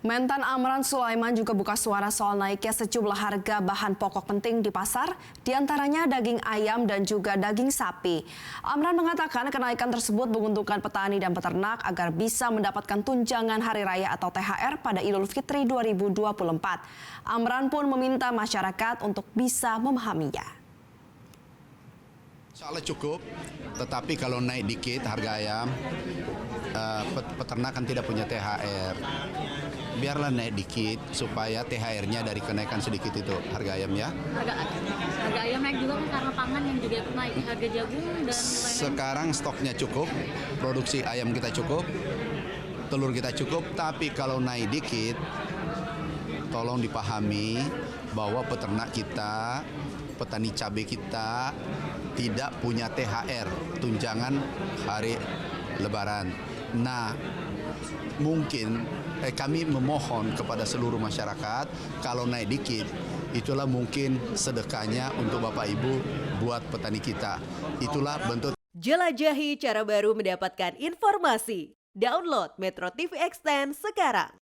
Mentan Amran Sulaiman juga buka suara soal naiknya sejumlah harga bahan pokok penting di pasar, diantaranya daging ayam dan juga daging sapi. Amran mengatakan kenaikan tersebut menguntungkan petani dan peternak agar bisa mendapatkan tunjangan hari raya atau THR pada Idul Fitri 2024. Amran pun meminta masyarakat untuk bisa memahaminya. Soalnya cukup, tetapi kalau naik dikit harga ayam, peternak kan tidak punya THR. Biarlah naik dikit supaya THR-nya dari kenaikan sedikit itu harga ayamnya. Harga ayam naik juga kan karena pangan yang juga naik, harga jagung dan lain-lain. Sekarang stoknya cukup, produksi ayam kita cukup, telur kita cukup, tapi kalau naik dikit, tolong dipahami bahwa peternak kita, petani cabai kita tidak punya THR, tunjangan hari Lebaran. Nah, mungkin kami memohon kepada seluruh masyarakat kalau naik dikit, itulah mungkin sedekahnya untuk Bapak Ibu buat petani kita. Itulah bentuk. Jelajahi cara baru mendapatkan informasi. Download Metro TV Extend sekarang.